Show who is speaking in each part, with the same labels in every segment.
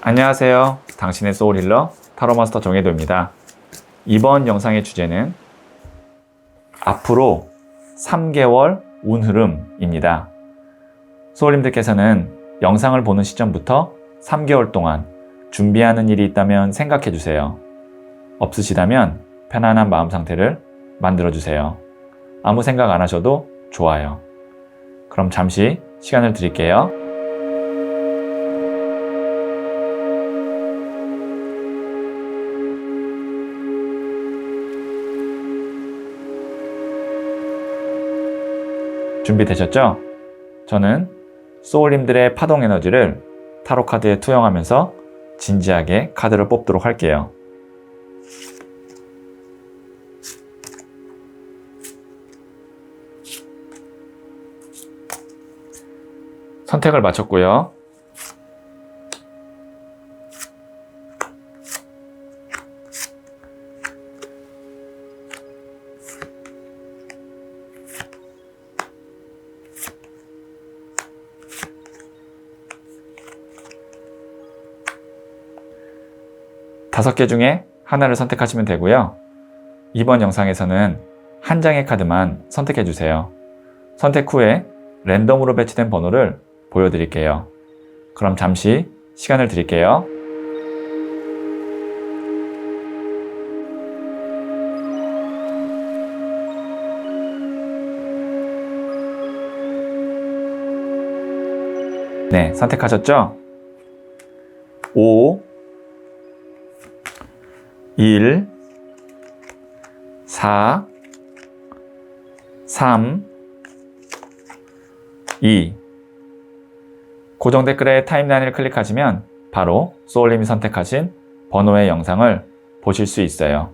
Speaker 1: 안녕하세요. 당신의 소울힐러 타로마스터 정혜도입니다. 이번 영상의 주제는 앞으로 3개월 운흐름입니다. 소울님들께서는 영상을 보는 시점부터 3개월 동안 준비하는 일이 있다면 생각해 주세요. 없으시다면 편안한 마음 상태를 만들어 주세요. 아무 생각 안 하셔도 좋아요. 그럼 잠시 시간을 드릴게요. 준비되셨죠? 저는 소울님들의 파동 에너지를 타로 카드에 투영하면서 진지하게 카드를 뽑도록 할게요. 선택을 마쳤고요. 다섯 개 중에 하나를 선택하시면 되고요. 이번 영상에서는 한 장의 카드만 선택해 주세요. 선택 후에 랜덤으로 배치된 번호를 보여드릴게요. 그럼 잠시 시간을 드릴게요. 네, 선택하셨죠? 5, 1, 4, 3, 2. 고정 댓글에 타임라인을 클릭하시면 바로 소울님이 선택하신 번호의 영상을 보실 수 있어요.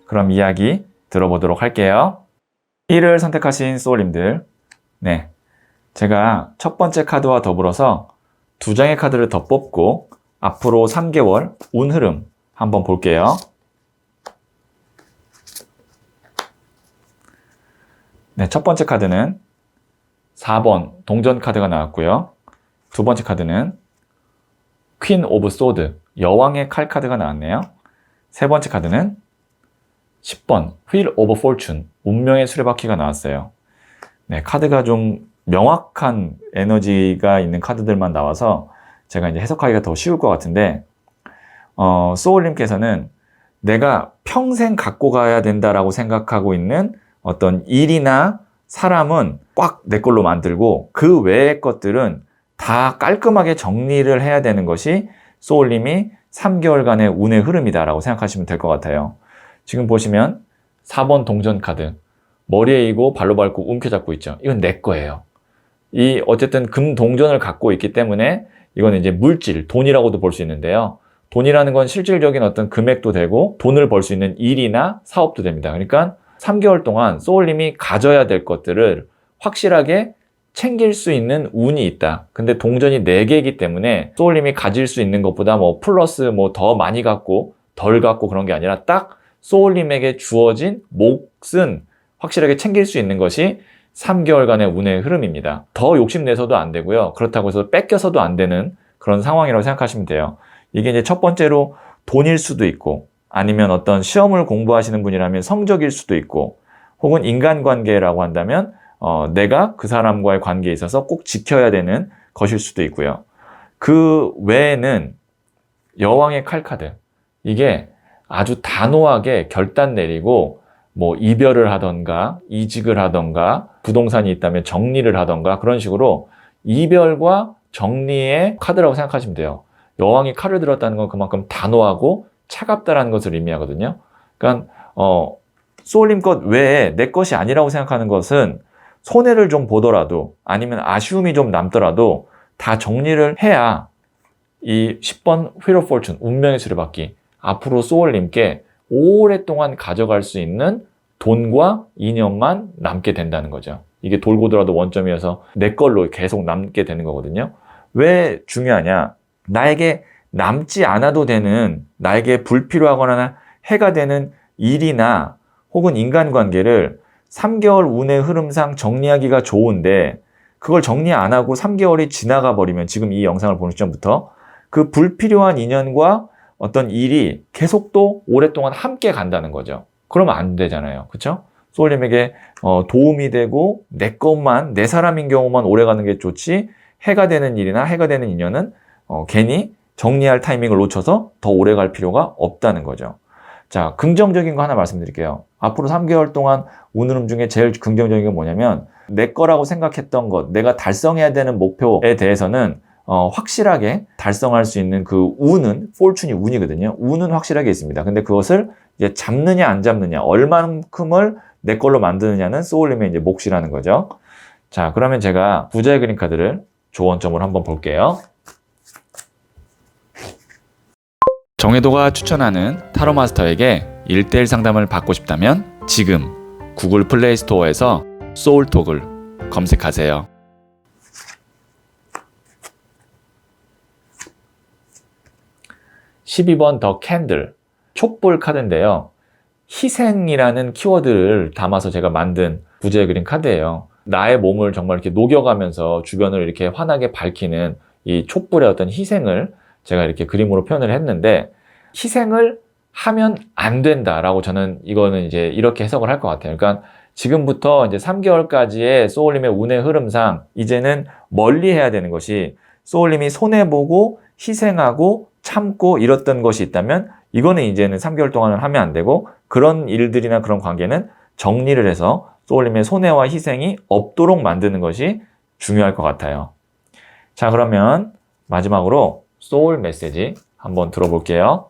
Speaker 1: 그럼 이야기 들어보도록 할게요. 1을 선택하신 소울님들, 네, 제가 첫 번째 카드와 더불어서 두 장의 카드를 더 뽑고 앞으로 3개월 운 흐름 한번 볼게요. 네, 첫 번째 카드는 4번 동전 카드가 나왔고요. 두 번째 카드는 퀸 오브 소드, 여왕의 칼 카드가 나왔네요. 세 번째 카드는 10번 휠 오브 포춘, 운명의 수레바퀴가 나왔어요. 네, 카드가 좀 명확한 에너지가 있는 카드들만 나와서 제가 이제 해석하기가 더 쉬울 것 같은데, 소울님께서는 내가 평생 갖고 가야 된다라고 생각하고 있는 어떤 일이나 사람은 꽉 내 걸로 만들고 그 외의 것들은 다 깔끔하게 정리를 해야 되는 것이 소울님이 3개월간의 운의 흐름이다라고 생각하시면 될 것 같아요. 지금 보시면 4번 동전 카드, 머리에 이고 발로 밟고 움켜잡고 있죠. 이건 내 거예요. 이 어쨌든 금 동전을 갖고 있기 때문에 이거는 이제 물질, 돈이라고도 볼 수 있는데요. 돈이라는 건 실질적인 어떤 금액도 되고 돈을 벌 수 있는 일이나 사업도 됩니다. 그러니까 3개월 동안 소울님이 가져야 될 것들을 확실하게 챙길 수 있는 운이 있다. 근데 동전이 4개이기 때문에 소울님이 가질 수 있는 것보다 플러스 더 많이 갖고 덜 갖고 그런 게 아니라 딱 소울님에게 주어진 몫은 확실하게 챙길 수 있는 것이 3개월간의 운의 흐름입니다. 더 욕심내서도 안 되고요. 그렇다고 해서 뺏겨서도 안 되는 그런 상황이라고 생각하시면 돼요. 이게 이제 첫 번째로 돈일 수도 있고, 아니면 어떤 시험을 공부하시는 분이라면 성적일 수도 있고, 혹은 인간관계라고 한다면 내가 그 사람과의 관계에 있어서 꼭 지켜야 되는 것일 수도 있고요. 그 외에는 여왕의 칼 카드, 이게 아주 단호하게 결단 내리고 이별을 하던가 이직을 하던가 부동산이 있다면 정리를 하던가 그런 식으로 이별과 정리의 카드라고 생각하시면 돼요. 여왕이 칼을 들었다는 건 그만큼 단호하고 차갑다라는 것을 의미하거든요. 그러니까 소울님 것 외에 내 것이 아니라고 생각하는 것은 손해를 좀 보더라도 아니면 아쉬움이 좀 남더라도 다 정리를 해야 이 10번 휠 오브 포춘, 운명의 수레바퀴, 앞으로 소울님께 오랫동안 가져갈 수 있는 돈과 인연만 남게 된다는 거죠. 이게 돌고 돌아도 원점이어서 내 걸로 계속 남게 되는 거거든요. 왜 중요하냐? 나에게 남지 않아도 되는, 나에게 불필요하거나 해가 되는 일이나 혹은 인간관계를 3개월 운의 흐름상 정리하기가 좋은데 그걸 정리 안 하고 3개월이 지나가 버리면, 지금 이 영상을 보는 시점부터 그 불필요한 인연과 어떤 일이 계속 또 오랫동안 함께 간다는 거죠. 그러면 안 되잖아요. 그렇죠? 소울님에게 도움이 되고 내 것만, 내 사람인 경우만 오래 가는 게 좋지, 해가 되는 일이나 해가 되는 인연은 괜히 정리할 타이밍을 놓쳐서 더 오래 갈 필요가 없다는 거죠. 자, 긍정적인 거 하나 말씀드릴게요. 앞으로 3개월 동안 우는 음 중에 제일 긍정적인 게 뭐냐면, 내 거라고 생각했던 것, 내가 달성해야 되는 목표에 대해서는 확실하게 달성할 수 있는 그 운은, fortune이 운이거든요. 운은 확실하게 있습니다. 근데 그것을 이제 잡느냐 안 잡느냐, 얼만큼을 내 걸로 만드느냐는 소울님의 이제 몫이라는 거죠. 자, 그러면 제가 부자의 그림 카드를 조언점으로 한번 볼게요. 정혜도가 추천하는 타로 마스터에게 1:1 상담을 받고 싶다면 지금 구글 플레이 스토어에서 소울톡을 검색하세요. 12번 더 캔들, 촛불 카드인데요. 희생이라는 키워드를 담아서 제가 만든 부자의 그림 카드예요. 나의 몸을 정말 이렇게 녹여가면서 주변을 이렇게 환하게 밝히는 이 촛불의 어떤 희생을 제가 이렇게 그림으로 표현을 했는데, 희생을 하면 안 된다라고 저는 이거는 이제 이렇게 해석을 할 것 같아요. 그러니까 지금부터 이제 3개월까지의 소울님의 운의 흐름상 이제는 멀리 해야 되는 것이, 소울님이 손해보고 희생하고 참고 이랬던 것이 있다면 이거는 이제는 3개월 동안은 하면 안 되고, 그런 일들이나 그런 관계는 정리를 해서 소울님의 손해와 희생이 없도록 만드는 것이 중요할 것 같아요. 자, 그러면 마지막으로 소울 메시지 한번 들어볼게요.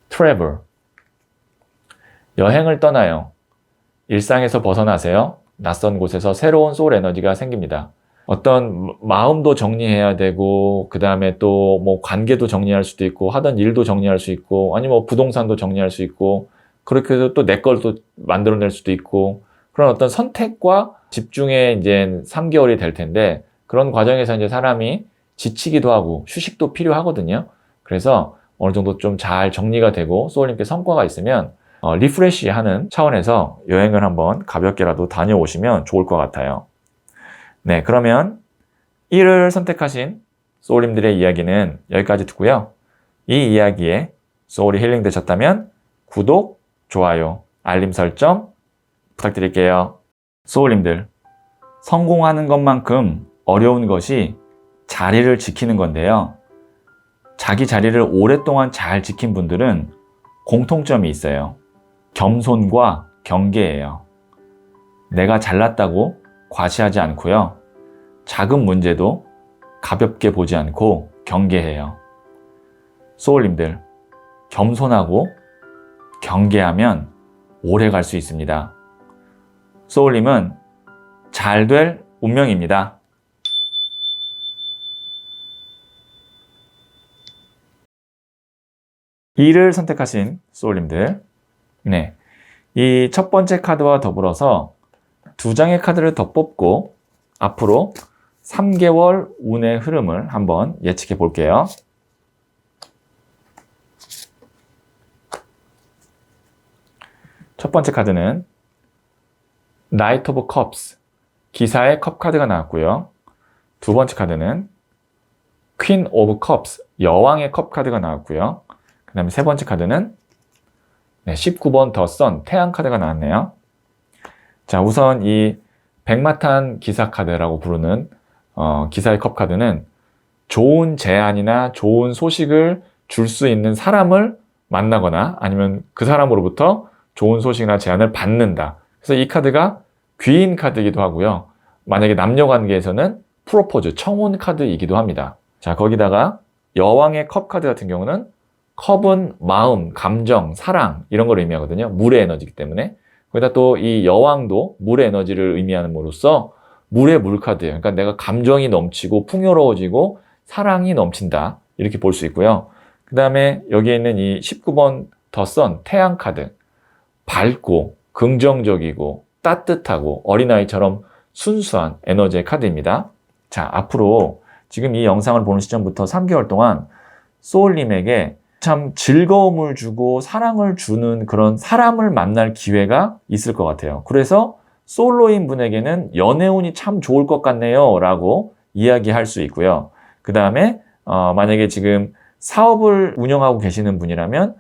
Speaker 1: Travel. 여행을 떠나요. 일상에서 벗어나세요. 낯선 곳에서 새로운 소울 에너지가 생깁니다. 어떤 마음도 정리해야 되고, 그 다음에 또 뭐 관계도 정리할 수도 있고, 하던 일도 정리할 수 있고, 아니면 뭐 부동산도 정리할 수 있고, 그렇게 해서 또 내 걸도 만들어낼 수도 있고, 그런 어떤 선택과 집중의 이제 3개월이 될 텐데, 그런 과정에서 이제 사람이 지치기도 하고 휴식도 필요하거든요. 그래서 어느 정도 좀 잘 정리가 되고 소울님께 성과가 있으면 리프레시 하는 차원에서 여행을 한번 가볍게라도 다녀오시면 좋을 것 같아요. 네, 그러면 1을 선택하신 소울님들의 이야기는 여기까지 듣고요. 이 이야기에 소울이 힐링 되셨다면 구독, 좋아요, 알림 설정 부탁드릴게요. 소울님들, 성공하는 것만큼 어려운 것이 자리를 지키는 건데요. 자기 자리를 오랫동안 잘 지킨 분들은 공통점이 있어요. 겸손과 경계예요. 내가 잘났다고 과시하지 않고요. 작은 문제도 가볍게 보지 않고 경계해요. 소울님들, 겸손하고 경계하면 오래 갈 수 있습니다. 소울님은 잘 될 운명입니다. 이를 선택하신 소울님들, 네, 이 첫 번째 카드와 더불어서 2장의 카드를 더 뽑고 앞으로 3개월 운의 흐름을 한번 예측해 볼게요. 첫 번째 카드는 나이트 오브 컵스, 기사의 컵 카드가 나왔고요. 두 번째 카드는 퀸 오브 컵스, 여왕의 컵 카드가 나왔고요. 그 다음에 세 번째 카드는 19번 더 선, 태양 카드가 나왔네요. 자, 우선 이 백마탄 기사 카드라고 부르는 기사의 컵 카드는 좋은 제안이나 좋은 소식을 줄 수 있는 사람을 만나거나 아니면 그 사람으로부터 좋은 소식이나 제안을 받는다. 그래서 이 카드가 귀인 카드이기도 하고요. 만약에 남녀 관계에서는 프로포즈, 청혼 카드이기도 합니다. 자, 거기다가 여왕의 컵 카드 같은 경우는 컵은 마음, 감정, 사랑 이런 걸 의미하거든요. 물의 에너지이기 때문에. 거기다 또 이 여왕도 물의 에너지를 의미함으로써 물의 물 카드예요. 그러니까 내가 감정이 넘치고 풍요로워지고 사랑이 넘친다. 이렇게 볼 수 있고요. 그 다음에 여기에 있는 이 19번 더 선, 태양 카드. 밝고 긍정적이고 따뜻하고 어린아이처럼 순수한 에너지의 카드입니다. 자, 앞으로 지금 이 영상을 보는 시점부터 3개월 동안 소울님에게 참 즐거움을 주고 사랑을 주는 그런 사람을 만날 기회가 있을 것 같아요. 그래서 솔로인 분에게는 연애운이 참 좋을 것 같네요 라고 이야기할 수 있고요. 그 다음에 만약에 지금 사업을 운영하고 계시는 분이라면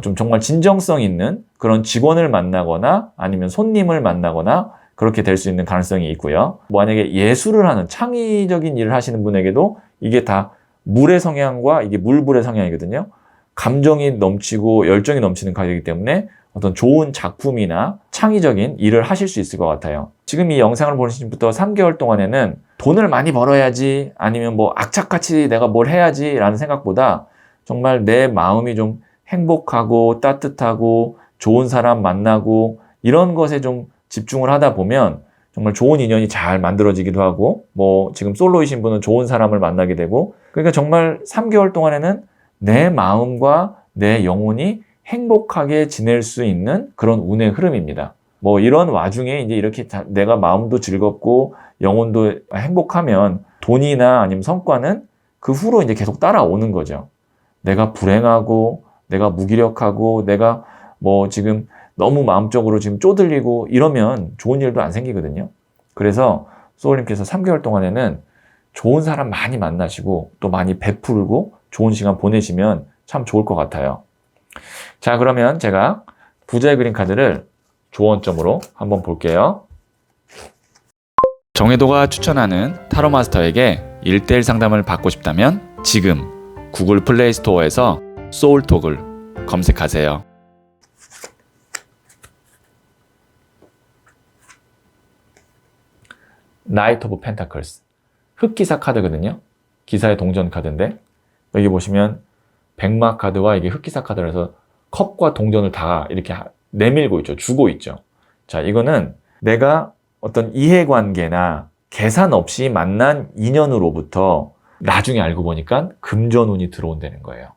Speaker 1: 좀 정말 진정성 있는 그런 직원을 만나거나 아니면 손님을 만나거나 그렇게 될 수 있는 가능성이 있고요. 만약에 예술을 하는 창의적인 일을 하시는 분에게도 이게 다 물의 성향과 이게 물불의 성향이거든요. 감정이 넘치고 열정이 넘치는 카드이기 때문에 어떤 좋은 작품이나 창의적인 일을 하실 수 있을 것 같아요. 지금 이 영상을 보신 분부터 3개월 동안에는 돈을 많이 벌어야지 아니면 뭐 악착같이 내가 뭘 해야지 라는 생각보다 정말 내 마음이 좀 행복하고 따뜻하고 좋은 사람 만나고 이런 것에 좀 집중을 하다 보면 정말 좋은 인연이 잘 만들어지기도 하고 뭐 지금 솔로이신 분은 좋은 사람을 만나게 되고 그러니까 정말 3개월 동안에는 내 마음과 내 영혼이 행복하게 지낼 수 있는 그런 운의 흐름입니다. 뭐 이런 와중에 이제 이렇게 내가 마음도 즐겁고 영혼도 행복하면 돈이나 아니면 성과는 그 후로 이제 계속 따라오는 거죠. 내가 불행하고 내가 무기력하고 내가 뭐 지금 너무 마음적으로 지금 쪼들리고 이러면 좋은 일도 안 생기거든요. 그래서 소울님께서 3개월 동안에는 좋은 사람 많이 만나시고 또 많이 베풀고 좋은 시간 보내시면 참 좋을 것 같아요. 자, 그러면 제가 부자의 그림 카드를 조언점으로 한번 볼게요. 정혜도가 추천하는 타로 마스터에게 1:1 상담을 받고 싶다면 지금 구글 플레이 스토어에서 소울톡을 검색하세요. 나이트 오브 펜타클스 흑기사 카드거든요. 기사의 동전 카드인데 여기 보시면 백마 카드와 이게 흑기사 카드라서 컵과 동전을 다 이렇게 내밀고 있죠. 주고 있죠. 자, 이거는 내가 어떤 이해관계나 계산 없이 만난 인연으로부터 나중에 알고 보니까 금전운이 들어온다는 거예요.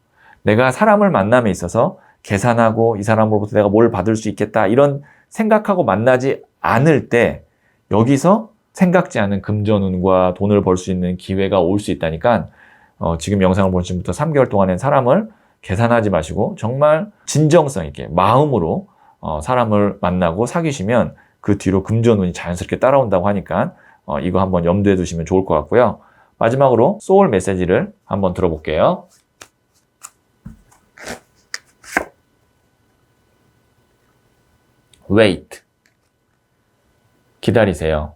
Speaker 1: 내가 사람을 만남에 있어서 계산하고 이 사람으로부터 내가 뭘 받을 수 있겠다 이런 생각하고 만나지 않을 때 여기서 생각지 않은 금전운과 돈을 벌 수 있는 기회가 올 수 있다니까 지금 영상을 보신 분부터 3개월 동안엔 사람을 계산하지 마시고 정말 진정성 있게 마음으로 사람을 만나고 사귀시면 그 뒤로 금전운이 자연스럽게 따라온다고 하니까 이거 한번 염두에 두시면 좋을 것 같고요. 마지막으로 소울 메시지를 한번 들어볼게요. Wait. 기다리세요.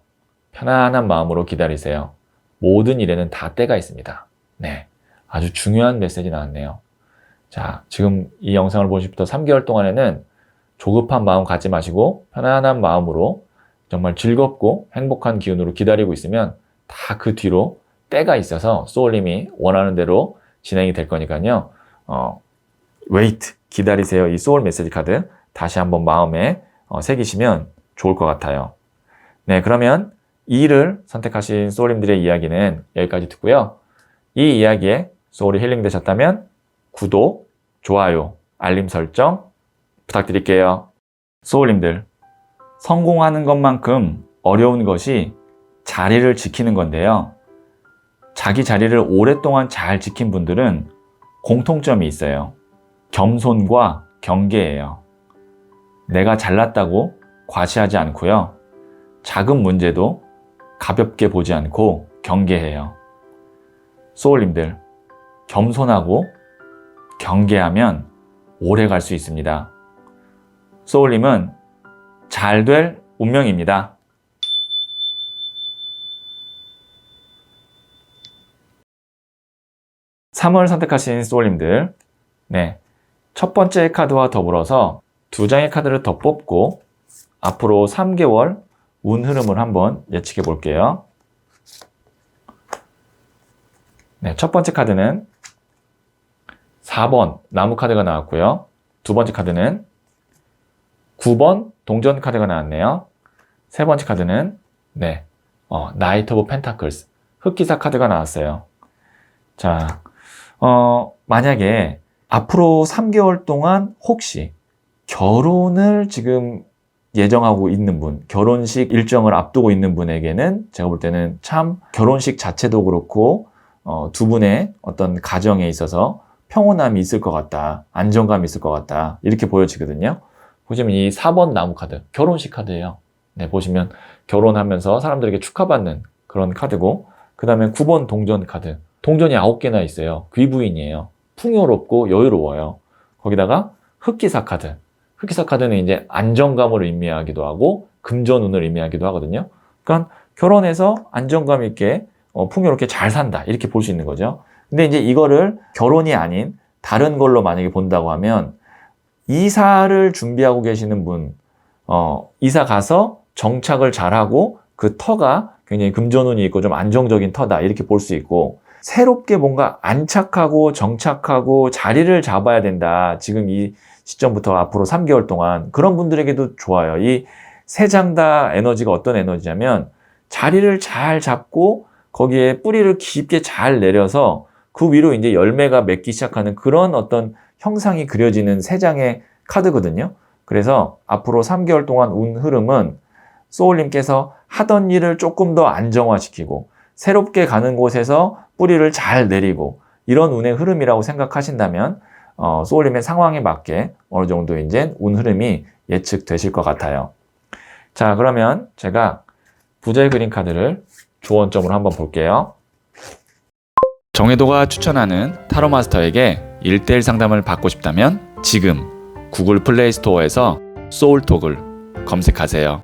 Speaker 1: 편안한 마음으로 기다리세요. 모든 일에는 다 때가 있습니다. 네, 아주 중요한 메시지 나왔네요. 자, 지금 이 영상을 보시부터 3개월 동안에는 조급한 마음 갖지 마시고 편안한 마음으로 정말 즐겁고 행복한 기운으로 기다리고 있으면 다 그 뒤로 때가 있어서 소울님이 원하는 대로 진행이 될 거니까요. wait, 기다리세요. 이 소울 메시지 카드 다시 한번 마음에 새기시면 좋을 것 같아요. 네, 그러면 2를 선택하신 소울님들의 이야기는 여기까지 듣고요. 이 이야기에 소울이 힐링되셨다면 구독, 좋아요, 알림 설정 부탁드릴게요. 소울님들, 성공하는 것만큼 어려운 것이 자리를 지키는 건데요. 자기 자리를 오랫동안 잘 지킨 분들은 공통점이 있어요. 겸손과 경계예요. 내가 잘났다고 과시하지 않고요. 작은 문제도 가볍게 보지 않고 경계해요. 소울님들, 겸손하고 경계하면 오래 갈 수 있습니다. 소울님은 잘 될 운명입니다. (3월) 선택하신 소울님들, 네, 첫 번째 카드와 더불어서 2장의 카드를 더 뽑고 앞으로 3개월 운 흐름을 한번 예측해 볼게요. 네, 첫 번째 카드는 4번 나무 카드가 나왔고요. 두 번째 카드는 9번 동전 카드가 나왔네요. 세 번째 카드는 네, 나이트 오브 펜타클스 흑기사 카드가 나왔어요. 자, 만약에 앞으로 3개월 동안 혹시 결혼을 지금 예정하고 있는 분, 결혼식 일정을 앞두고 있는 분에게는 제가 볼 때는 참 결혼식 자체도 그렇고 두 분의 어떤 가정에 있어서 평온함이 있을 것 같다, 안정감이 있을 것 같다 이렇게 보여지거든요. 보시면 이 4번 나무 카드, 결혼식 카드예요. 네, 보시면 결혼하면서 사람들에게 축하받는 그런 카드고 그 다음에 9번 동전 카드. 동전이 9개나 있어요. 귀부인이에요. 풍요롭고 여유로워요. 거기다가 흑기사 카드. 흑기사 카드는 이제 안정감을 의미하기도 하고 금전운을 의미하기도 하거든요. 그러니까 결혼해서 안정감 있게 풍요롭게 잘 산다. 이렇게 볼 수 있는 거죠. 근데 이제 이거를 결혼이 아닌 다른 걸로 만약에 본다고 하면 이사를 준비하고 계시는 분, 이사 가서 정착을 잘하고 그 터가 굉장히 금전운이 있고 좀 안정적인 터다. 이렇게 볼 수 있고 새롭게 뭔가 안착하고 정착하고 자리를 잡아야 된다. 지금 이 시점부터 앞으로 3개월 동안 그런 분들에게도 좋아요. 이 세 장 다 에너지가 어떤 에너지냐면 자리를 잘 잡고 거기에 뿌리를 깊게 잘 내려서 그 위로 이제 열매가 맺기 시작하는 그런 어떤 형상이 그려지는 세 장의 카드거든요. 그래서 앞으로 3개월 동안 운 흐름은 소울님께서 하던 일을 조금 더 안정화시키고 새롭게 가는 곳에서 뿌리를 잘 내리고 이런 운의 흐름이라고 생각하신다면 소울님의 상황에 맞게 어느 정도 이제 운 흐름이 예측되실 것 같아요. 자, 그러면 제가 부자의 그림 카드를 조언점으로 한번 볼게요. 정혜도가 추천하는 타로 마스터에게 1:1 상담을 받고 싶다면 지금 구글 플레이 스토어에서 소울톡을 검색하세요.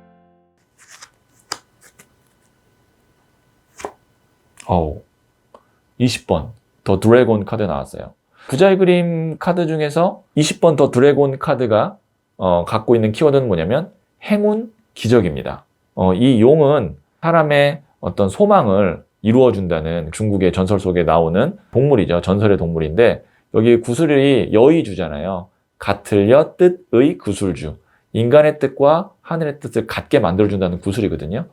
Speaker 1: 20번 더 드래곤 카드 나왔어요. 부자의 그림 카드 중에서 20번 더 드래곤 카드가 갖고 있는 키워드는 뭐냐면 행운, 기적입니다. 이 용은 사람의 어떤 소망을 이루어준다는 중국의 전설 속에 나오는 동물이죠. 전설의 동물인데 여기 구슬이 여의주잖아요. 같을려 뜻의 구슬주. 인간의 뜻과 하늘의 뜻을 같게 만들어준다는 구슬이거든요.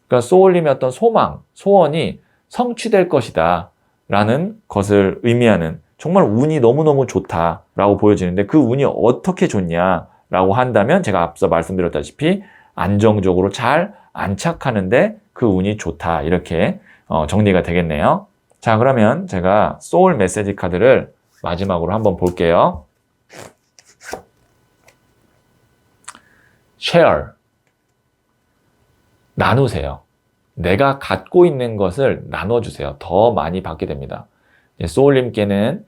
Speaker 1: 그러니까 소울님의 어떤 소망, 소원이 성취될 것이다 라는 것을 의미하는 정말 운이 너무너무 좋다라고 보여지는데 그 운이 어떻게 좋냐라고 한다면 제가 앞서 말씀드렸다시피 안정적으로 잘 안착하는데 그 운이 좋다 이렇게 정리가 되겠네요. 자, 그러면 제가 소울 메시지 카드를 마지막으로 한번 볼게요. share 나누세요. 내가 갖고 있는 것을 나눠주세요. 더 많이 받게 됩니다. 소울님께는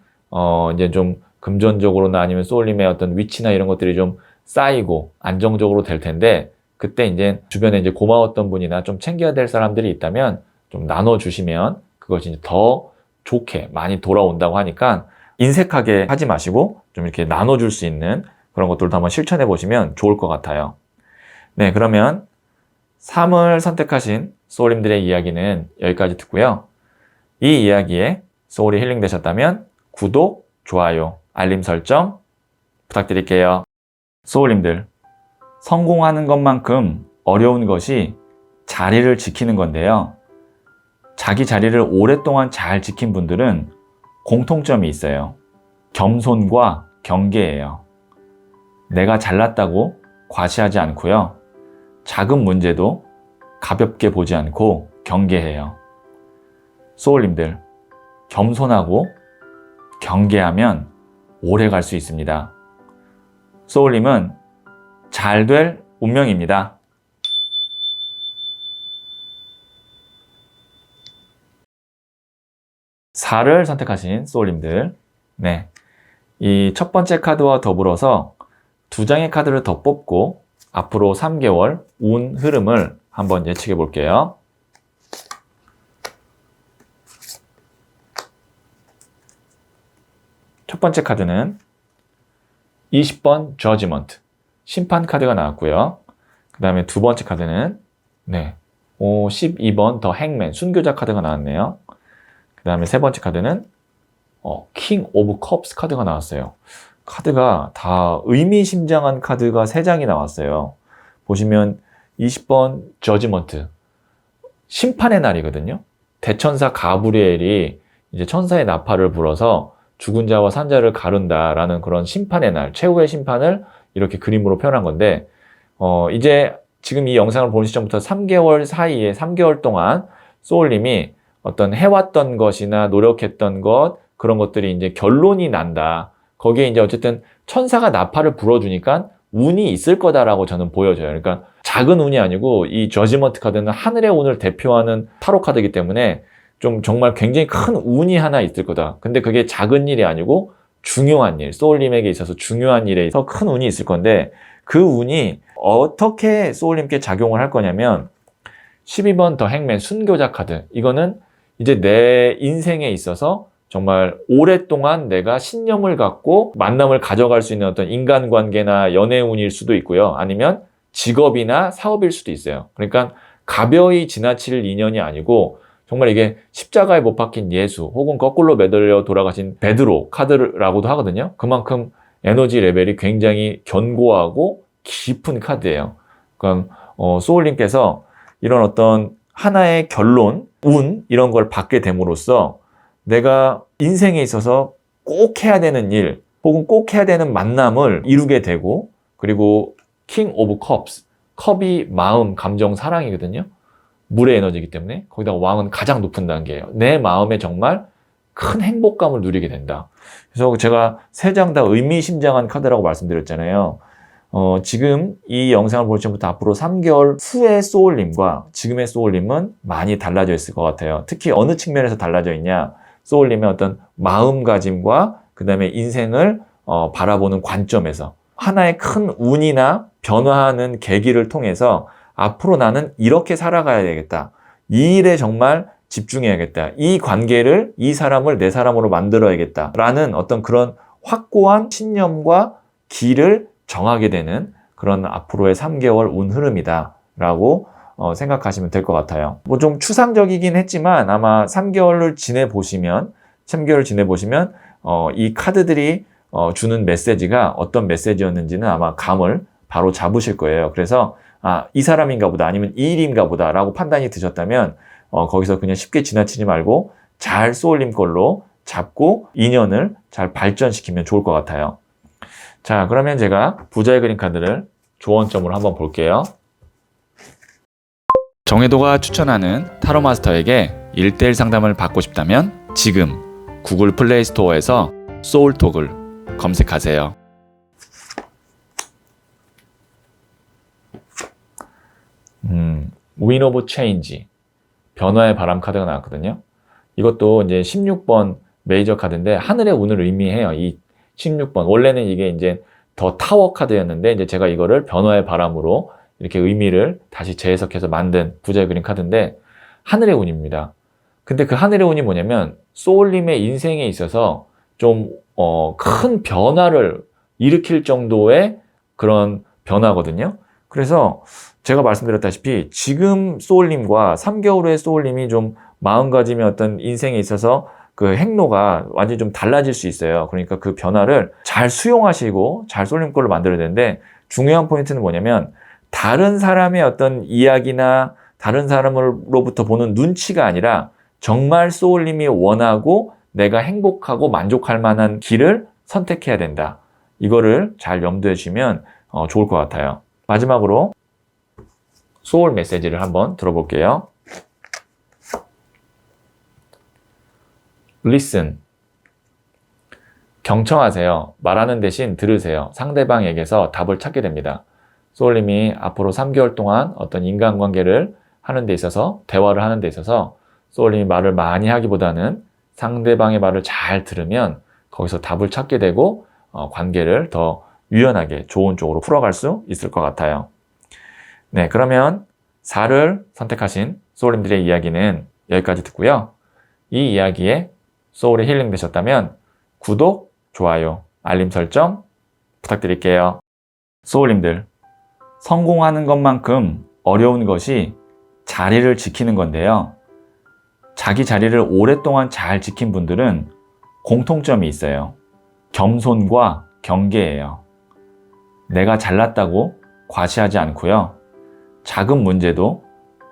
Speaker 1: 이제 좀 금전적으로나 아니면 소울님의 어떤 위치나 이런 것들이 좀 쌓이고 안정적으로 될 텐데 그때 이제 주변에 이제 고마웠던 분이나 좀 챙겨야 될 사람들이 있다면 좀 나눠주시면 그것이 이제 더 좋게 많이 돌아온다고 하니까 인색하게 하지 마시고 좀 이렇게 나눠줄 수 있는 그런 것들도 한번 실천해 보시면 좋을 것 같아요. 네, 그러면 3을 선택하신 소울님들의 이야기는 여기까지 듣고요. 이 이야기에 소울이 힐링 되셨다면 구독, 좋아요, 알림 설정 부탁드릴게요. 소울님들, 성공하는 것만큼 어려운 것이 자리를 지키는 건데요. 자기 자리를 오랫동안 잘 지킨 분들은 공통점이 있어요. 겸손과 경계예요. 내가 잘났다고 과시하지 않고요. 작은 문제도 가볍게 보지 않고 경계해요. 소울님들, 겸손하고 경계하면 오래 갈 수 있습니다. 소울님은 잘 될 운명입니다. (4를) 선택하신 소울님들, 네, 이 첫 번째 카드와 더불어서 2장의 카드를 더 뽑고 앞으로 3개월 운 흐름을 한번 예측해 볼게요. 첫 번째 카드는 20번 Judgment, 심판 카드가 나왔고요. 그 다음에 두 번째 카드는 12번 더 행맨, 순교자 카드가 나왔네요. 그 다음에 세 번째 카드는 King of Cups 카드가 나왔어요. 카드가 다 의미심장한 카드가 3장이 나왔어요. 보시면 20번 Judgment, 심판의 날이거든요. 대천사 가브리엘이 이제 천사의 나팔을 불어서 죽은 자와 산 자를 가른다라는 그런 심판의 날, 최후의 심판을 이렇게 그림으로 표현한 건데, 이제 지금 이 영상을 보는 시점부터 3개월 사이에 3개월 동안 소울님이 어떤 해왔던 것이나 노력했던 것, 그런 것들이 이제 결론이 난다. 거기에 이제 어쨌든 천사가 나팔을 불어주니까 운이 있을 거다라고 저는 보여져요. 그러니까 작은 운이 아니고 이 저지먼트 카드는 하늘의 운을 대표하는 타로 카드이기 때문에 좀 정말 굉장히 큰 운이 하나 있을 거다. 근데 그게 작은 일이 아니고 중요한 일, 소울님에게 있어서 중요한 일에 더 큰 운이 있을 건데 그 운이 어떻게 소울님께 작용을 할 거냐면 12번 더 행맨 순교자 카드. 이거는 이제 내 인생에 있어서 정말 오랫동안 내가 신념을 갖고 만남을 가져갈 수 있는 어떤 인간관계나 연애운일 수도 있고요. 아니면 직업이나 사업일 수도 있어요. 그러니까 가벼이 지나칠 인연이 아니고 정말 이게 십자가에 못 박힌 예수 혹은 거꾸로 매달려 돌아가신 베드로 카드라고도 하거든요. 그만큼 에너지 레벨이 굉장히 견고하고 깊은 카드예요. 그러니까 소울님께서 이런 어떤 하나의 결론, 운 이런 걸 받게 됨으로써 내가 인생에 있어서 꼭 해야 되는 일 혹은 꼭 해야 되는 만남을 이루게 되고 그리고 킹 오브 컵스, 컵이 마음, 감정, 사랑이거든요. 물의 에너지이기 때문에 거기다가 왕은 가장 높은 단계예요. 내 마음에 정말 큰 행복감을 누리게 된다. 그래서 제가 세 장 다 의미심장한 카드라고 말씀드렸잖아요. 지금 이 영상을 볼 때부터 앞으로 3개월 후의 소울님과 지금의 소울님은 많이 달라져 있을 것 같아요. 특히 어느 측면에서 달라져 있냐? 소울님의 어떤 마음가짐과 그 다음에 인생을 바라보는 관점에서 하나의 큰 운이나 변화하는 계기를 통해서 앞으로 나는 이렇게 살아가야 되겠다. 이 일에 정말 집중해야겠다. 이 관계를, 이 사람을 내 사람으로 만들어야겠다. 라는 어떤 그런 확고한 신념과 길을 정하게 되는 그런 앞으로의 3개월 운 흐름이다. 라고 생각하시면 될 것 같아요. 뭐 좀 추상적이긴 했지만 아마 3개월을 지내보시면 이 카드들이 주는 메시지가 어떤 메시지였는지는 아마 감을 바로 잡으실 거예요. 그래서 이 사람인가 보다 아니면 이 일인가 보다 라고 판단이 드셨다면 거기서 그냥 쉽게 지나치지 말고 잘 소울님 걸로 잡고 인연을 잘 발전시키면 좋을 것 같아요. 자, 그러면 제가 부자의 그림 카드를 조언점으로 한번 볼게요. 정혜도가 추천하는 타로 마스터에게 1:1 상담을 받고 싶다면 지금 구글 플레이 스토어에서 소울톡을 검색하세요. 윈 오브 체인지, 변화의 바람 카드가 나왔거든요. 이것도 이제 16번 메이저 카드인데 하늘의 운을 의미해요. 이 16번. 원래는 이게 이제 더 타워 카드였는데 이제 제가 이거를 변화의 바람으로 이렇게 의미를 다시 재해석해서 만든 부자의 그림 카드인데 하늘의 운입니다. 근데 그 하늘의 운이 뭐냐면 소울님의 인생에 있어서 좀 큰 변화를 일으킬 정도의 그런 변화거든요. 그래서 제가 말씀드렸다시피 지금 소울님과 3개월 후의 소울님이 좀 마음가짐의 어떤 인생에 있어서 그 행로가 완전히 좀 달라질 수 있어요. 그러니까 그 변화를 잘 수용하시고 잘 소울님 걸로 만들어야 되는데 중요한 포인트는 뭐냐면 다른 사람의 어떤 이야기나 다른 사람으로부터 보는 눈치가 아니라 정말 소울님이 원하고 내가 행복하고 만족할 만한 길을 선택해야 된다. 이거를 잘 염두에 주시면 좋을 것 같아요. 마지막으로 소울 메시지를 한번 들어볼게요. Listen. 경청하세요. 말하는 대신 들으세요. 상대방에게서 답을 찾게 됩니다. 소울님이 앞으로 3개월 동안 어떤 인간관계를 하는 데 있어서 대화를 하는 데 있어서 소울님이 말을 많이 하기보다는 상대방의 말을 잘 들으면 거기서 답을 찾게 되고 관계를 더 유연하게 좋은 쪽으로 풀어갈 수 있을 것 같아요. 네, 그러면 4를 선택하신 소울님들의 이야기는 여기까지 듣고요. 이 이야기에 소울이 힐링 되셨다면 구독, 좋아요, 알림 설정 부탁드릴게요. 소울님들, 성공하는 것만큼 어려운 것이 자리를 지키는 건데요. 자기 자리를 오랫동안 잘 지킨 분들은 공통점이 있어요. 겸손과 경계예요. 내가 잘났다고 과시하지 않고요. 작은 문제도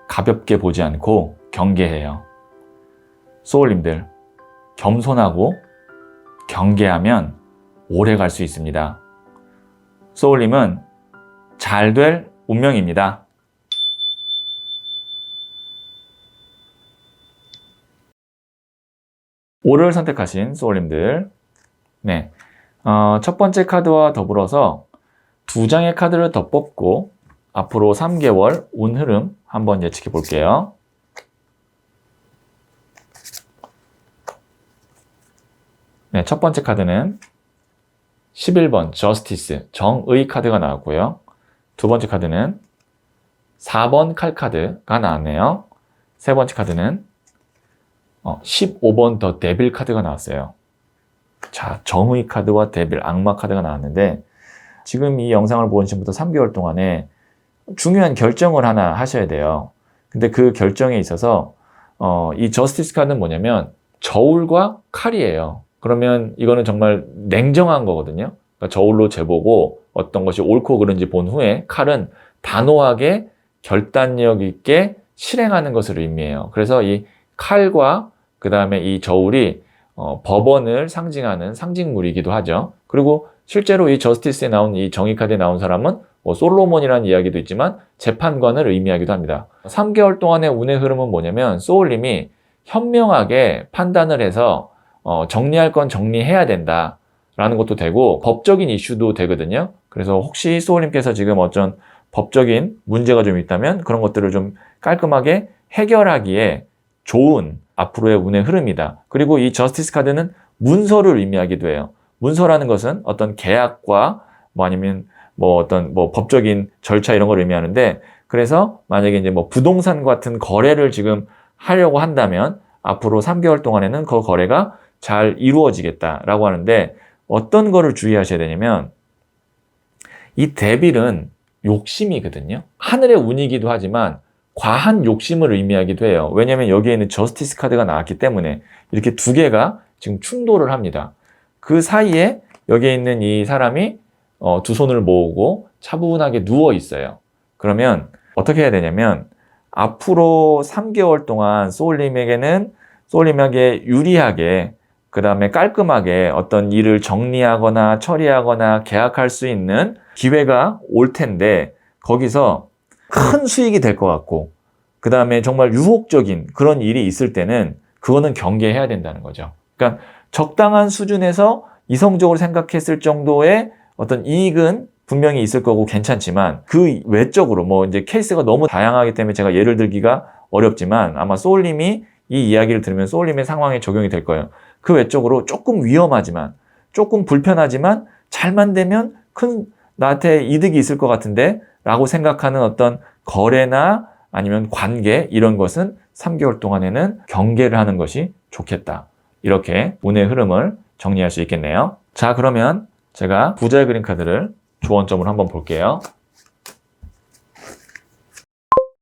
Speaker 1: 가볍게 보지 않고 경계해요. 소울님들, 겸손하고 경계하면 오래 갈 수 있습니다. 소울님은 잘 될 운명입니다. 5를 선택하신 소울님들, 네, 첫 번째 카드와 더불어서 2장의 카드를 더 뽑고 앞으로 3개월 운 흐름 한번 예측해 볼게요. 네, 첫 번째 카드는 11번 저스티스, 정의 카드가 나왔고요. 두 번째 카드는 4번 칼 카드가 나왔네요. 세 번째 카드는 15번 더 데빌 카드가 나왔어요. 자, 정의 카드와 데빌, 악마 카드가 나왔는데 지금 이 영상을 보신 지금부터 3개월 동안에 중요한 결정을 하나 하셔야 돼요. 근데 그 결정에 있어서 이 저스티스 카드는 뭐냐면 저울과 칼이에요. 그러면 이거는 정말 냉정한 거거든요. 그러니까 저울로 재보고 어떤 것이 옳고 그른지 본 후에 칼은 단호하게 결단력 있게 실행하는 것을 의미해요. 그래서 이 칼과 그 다음에 이 저울이 법원을 상징하는 상징물이기도 하죠. 그리고 실제로 이 저스티스에 나온 이 정의 카드에 나온 사람은 솔로몬이라는 이야기도 있지만 재판관을 의미하기도 합니다. 3개월 동안의 운의 흐름은 뭐냐면 소울님이 현명하게 판단을 해서 정리할 건 정리해야 된다라는 것도 되고 법적인 이슈도 되거든요. 그래서 혹시 소울님께서 지금 어떤 법적인 문제가 좀 있다면 그런 것들을 좀 깔끔하게 해결하기에 좋은 앞으로의 운의 흐름이다. 그리고 이 저스티스 카드는 문서를 의미하기도 해요. 문서라는 것은 어떤 계약과 아니면 어떤 법적인 절차 이런 걸 의미하는데, 그래서 만약에 이제 부동산 같은 거래를 지금 하려고 한다면 앞으로 3개월 동안에는 그 거래가 잘 이루어지겠다라고 하는데, 어떤 거를 주의하셔야 되냐면 이 데빌은 욕심이거든요. 하늘의 운이기도 하지만 과한 욕심을 의미하기도 해요. 왜냐하면 여기에 있는 저스티스 카드가 나왔기 때문에 이렇게 두 개가 지금 충돌을 합니다. 그 사이에 여기에 있는 이 사람이 두 손을 모으고 차분하게 누워 있어요. 그러면 어떻게 해야 되냐면 앞으로 3개월 동안 소울님에게 유리하게 그 다음에 깔끔하게 어떤 일을 정리하거나 처리하거나 계약할 수 있는 기회가 올 텐데, 거기서 큰 수익이 될 것 같고 그 다음에 정말 유혹적인 그런 일이 있을 때는 그거는 경계해야 된다는 거죠. 그러니까 적당한 수준에서 이성적으로 생각했을 정도의 어떤 이익은 분명히 있을 거고 괜찮지만 그 외적으로 이제 케이스가 너무 다양하기 때문에 제가 예를 들기가 어렵지만 아마 소울님이 이 이야기를 들으면 소울님의 상황에 적용이 될 거예요. 그 외적으로 조금 위험하지만 조금 불편하지만 잘만 되면 나한테 이득이 있을 것 같은데 라고 생각하는 어떤 거래나 아니면 관계, 이런 것은 3개월 동안에는 경계를 하는 것이 좋겠다. 이렇게 운의 흐름을 정리할 수 있겠네요. 자, 그러면 제가 부자의 그림 카드를 조언점을 한번 볼게요.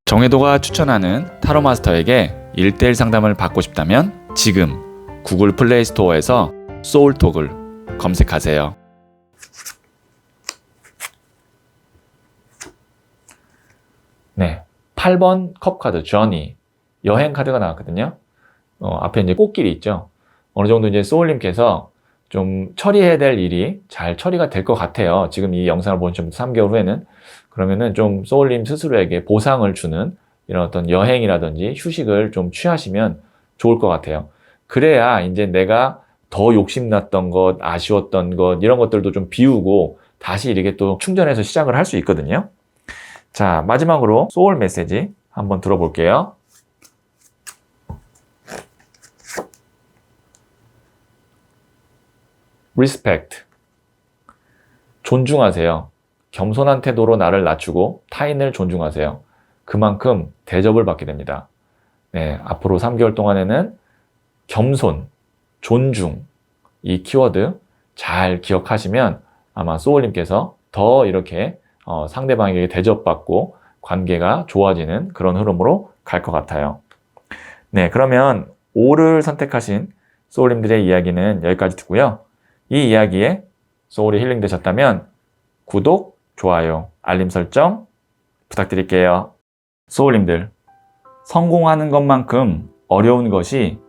Speaker 1: 정혜도가 추천하는 타로 마스터에게 1:1 상담을 받고 싶다면 지금 구글 플레이 스토어에서 소울톡을 검색하세요. 네, 8번 컵 카드, 저니, 여행 카드가 나왔거든요. 앞에 이제 꽃길이 있죠. 어느 정도 이제 소울님께서 좀 처리해야 될 일이 잘 처리가 될 것 같아요. 지금 이 영상을 본 좀 3개월 후에는. 그러면은 좀 소울님 스스로에게 보상을 주는 이런 어떤 여행이라든지 휴식을 좀 취하시면 좋을 것 같아요. 그래야 이제 내가 더 욕심났던 것, 아쉬웠던 것, 이런 것들도 좀 비우고 다시 이렇게 또 충전해서 시작을 할 수 있거든요. 자, 마지막으로 소울 메시지 한번 들어볼게요. Respect. 존중하세요. 겸손한 태도로 나를 낮추고 타인을 존중하세요. 그만큼 대접을 받게 됩니다. 네, 앞으로 3개월 동안에는 겸손, 존중, 이 키워드 잘 기억하시면 아마 소울님께서 더 이렇게 상대방에게 대접받고 관계가 좋아지는 그런 흐름으로 갈 것 같아요. 네, 그러면 5를 선택하신 소울님들의 이야기는 여기까지 듣고요. 이 이야기에 소울이 힐링 되셨다면 구독, 좋아요, 알림 설정 부탁드릴게요. 소울님들, 성공하는 것만큼 어려운 것이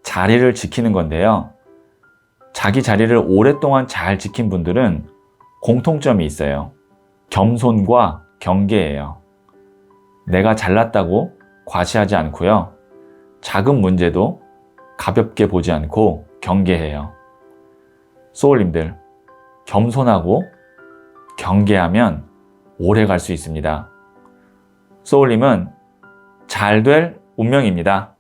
Speaker 1: 자리를 지키는 건데요. 자기 자리를 오랫동안 잘 지킨 분들은 공통점이 있어요. 겸손과 경계예요. 내가 잘났다고 과시하지 않고요. 작은 문제도 가볍게 보지 않고 경계해요. 소울님들, 겸손하고 경계하면 오래 갈 수 있습니다. 소울님은 잘 될 운명입니다.